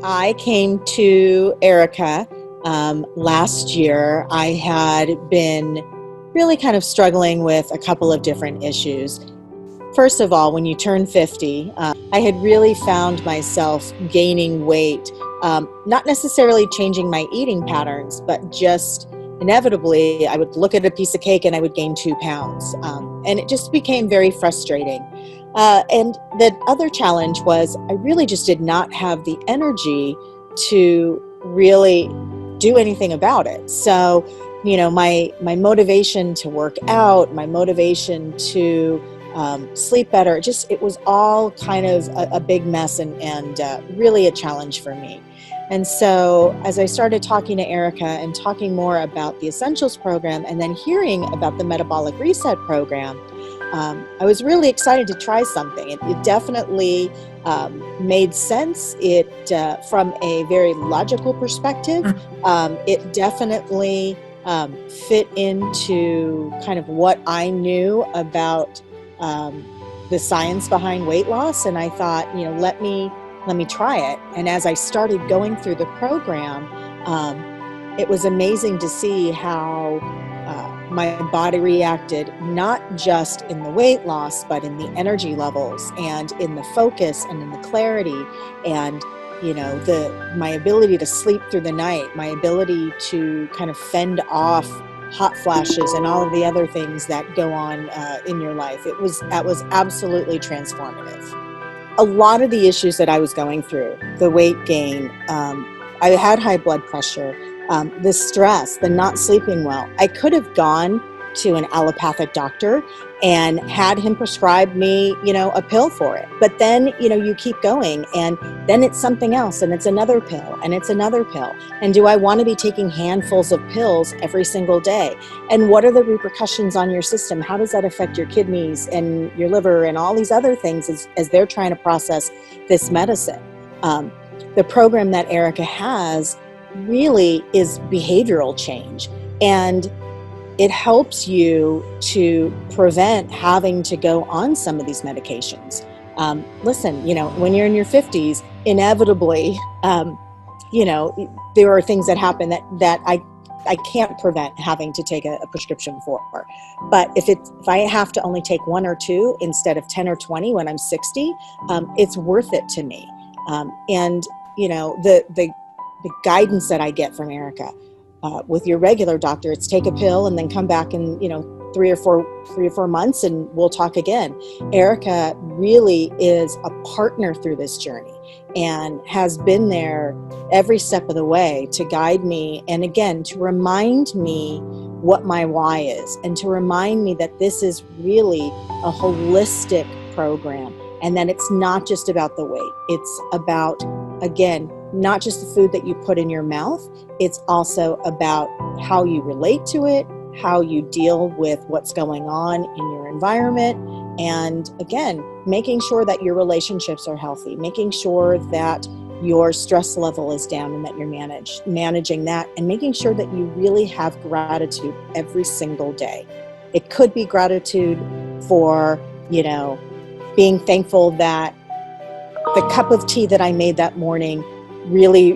I came to Erica last year. I had been really kind of struggling with a couple of different issues. First of all, when you turn 50, I had really found myself gaining weight, not necessarily changing my eating patterns, but just inevitably I would look at a piece of cake and I would gain 2 pounds. And it just became very frustrating. And the other challenge was I really just did not have the energy to really do anything about it. So, my motivation to work out, my motivation to sleep better, it was all kind of a big mess and really a challenge for me. And so as I started talking to Erica and talking more about the Essentials program and then hearing about the Metabolic Reset program, I was really excited to try something. It definitely made sense. It from a very logical perspective, it definitely fit into kind of what I knew about the science behind weight loss. And I thought, let me try it. And as I started going through the program, it was amazing to see how my body reacted, not just in the weight loss, but in the energy levels and in the focus and in the clarity and, my ability to sleep through the night, my ability to kind of fend off hot flashes and all of the other things that go on in your life. That was absolutely transformative. A lot of the issues that I was going through, the weight gain, I had high blood pressure, the stress, the not sleeping well. I could have gone to an allopathic doctor and had him prescribe me, a pill for it. But then, you keep going and then it's something else and it's another pill and it's another pill. And do I want to be taking handfuls of pills every single day? And what are the repercussions on your system? How does that affect your kidneys and your liver and all these other things as they're trying to process this medicine? The program that Erica has really is behavioral change, and it helps you to prevent having to go on some of these medications. Listen, when you're in your 50s, inevitably, there are things that happen that I can't prevent having to take a prescription for. But if I have to only take 1 or 2 instead of 10 or 20 when I'm 60, it's worth it to me. And the guidance that I get from Erica, with your regular doctor, it's take a pill and then come back in 3 or 4 months and we'll talk again. Erica really is a partner through this journey and has been there every step of the way to guide me and again to remind me what my why is and to remind me that this is really a holistic program and that it's not just about the weight. It's about, again, not just the food that you put in your mouth, it's also about how you relate to it, how you deal with what's going on in your environment, and again, making sure that your relationships are healthy, making sure that your stress level is down and that you're managing that, and making sure that you really have gratitude every single day. It could be gratitude for, being thankful that the cup of tea that I made that morning really,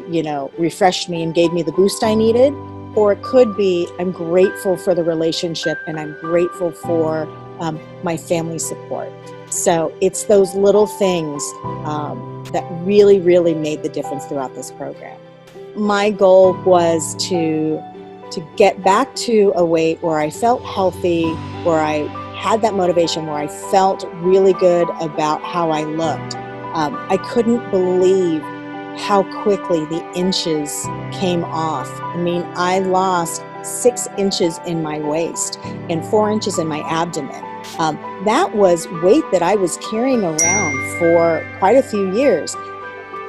refreshed me and gave me the boost I needed. Or it could be, I'm grateful for the relationship and I'm grateful for my family support. So it's those little things that really, really made the difference throughout this program. My goal was to get back to a weight where I felt healthy, where I had that motivation, where I felt really good about how I looked. I couldn't believe how quickly the inches came off. I mean, I lost 6 inches in my waist and 4 inches in my abdomen. That was weight that I was carrying around for quite a few years.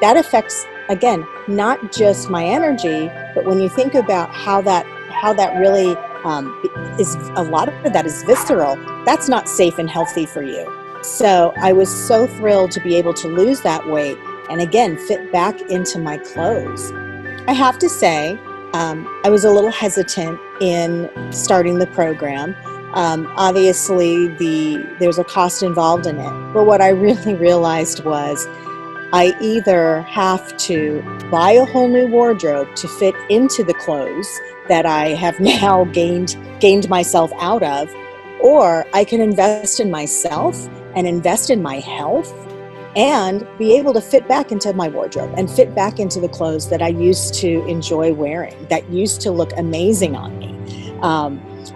That affects, again, not just my energy, but when you think about how that really is, a lot of that is visceral. That's not safe and healthy for you. So I was so thrilled to be able to lose that weight and again, fit back into my clothes. I have to say, I was a little hesitant in starting the program. Obviously, there's a cost involved in it. But what I really realized was I either have to buy a whole new wardrobe to fit into the clothes that I have now gained myself out of, or I can invest in myself and invest in my health and be able to fit back into my wardrobe and fit back into the clothes that I used to enjoy wearing, that used to look amazing on me.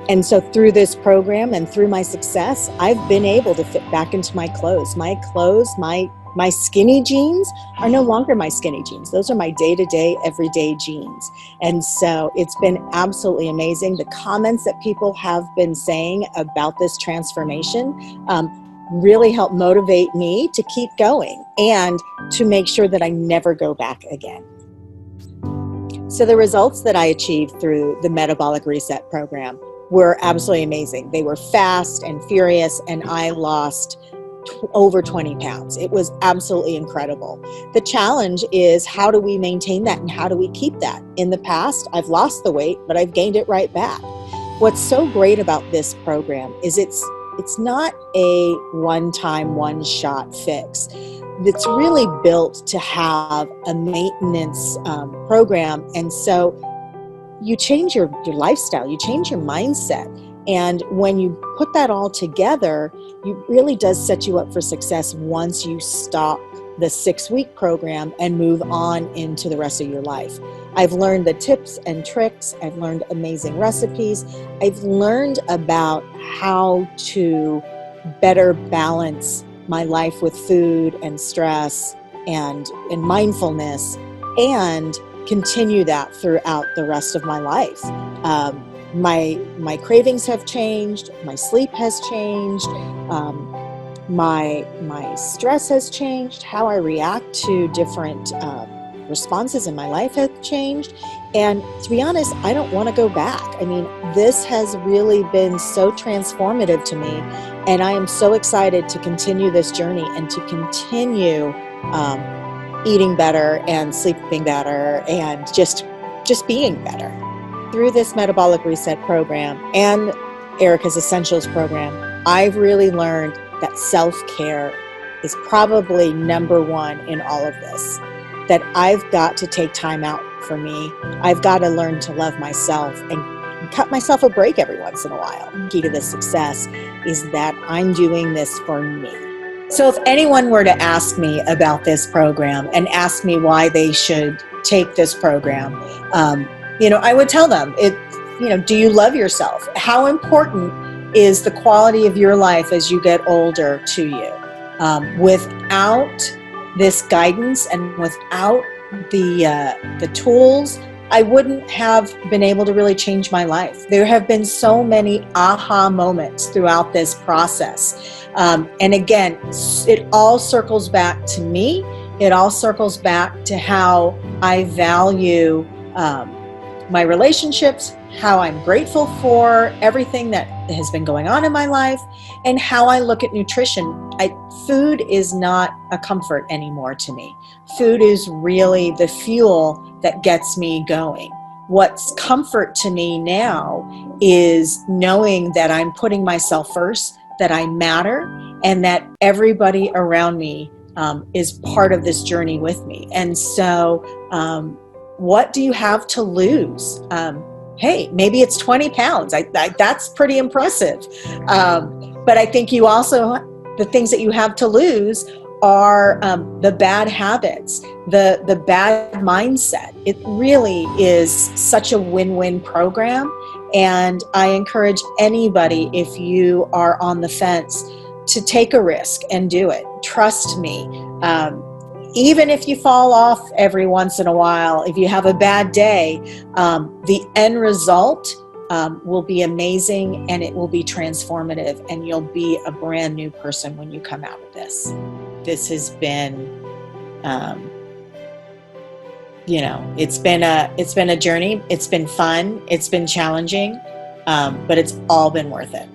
And so through this program and through my success, I've been able to fit back into my clothes. My skinny jeans are no longer my skinny jeans. Those are my day-to-day, everyday jeans. And so it's been absolutely amazing. The comments that people have been saying about this transformation really help motivate me to keep going and to make sure that I never go back again. So the results that I achieved through the Metabolic Reset program were absolutely amazing. They were fast and furious, and I lost over 20 pounds. It was absolutely incredible. The challenge is, how do we maintain that and how do we keep that? In the past, I've lost the weight, but I've gained it right back. What's so great about this program is it's not a one-time, one-shot fix. It's really built to have a maintenance program. And so you change your lifestyle, you change your mindset. And when you put that all together, it really does set you up for success once you stop the 6-week program and move on into the rest of your life. I've learned the tips and tricks. I've learned amazing recipes. I've learned about how to better balance my life with food and stress and mindfulness, and continue that throughout the rest of my life. My cravings have changed. My sleep has changed. My stress has changed. How I react to different responses in my life have changed. And to be honest, I don't want to go back. I mean, this has really been so transformative to me, and I am so excited to continue this journey and to continue eating better and sleeping better and just being better. Through this Metabolic Reset program and Erica's Essentials program, I've really learned that self-care is probably number one in all of this. That I've got to take time out for me. I've got to learn to love myself and cut myself a break every once in a while. The key to this success is that I'm doing this for me. So if anyone were to ask me about this program and ask me why they should take this program, I would tell them, do you love yourself? How important is the quality of your life as you get older to you? Without this guidance and without the tools, I wouldn't have been able to really change my life. There have been so many aha moments throughout this process. And again, it all circles back to me. It all circles back to how I value my relationships, how I'm grateful for everything that has been going on in my life, and how I look at nutrition. Food is not a comfort anymore to me. Food is really the fuel that gets me going. What's comfort to me now is knowing that I'm putting myself first, that I matter, and that everybody around me is part of this journey with me. And so, what do you have to lose? Hey, maybe it's 20 pounds. That's pretty impressive. But I think you also, the things that you have to lose are the bad habits, the bad mindset. It really is such a win-win program. And I encourage anybody, if you are on the fence, to take a risk and do it. Trust me. Even if you fall off every once in a while, if you have a bad day, the end result will be amazing, and it will be transformative, and you'll be a brand new person when you come out of this. This has been, it's been a journey. It's been fun. It's been challenging, but it's all been worth it.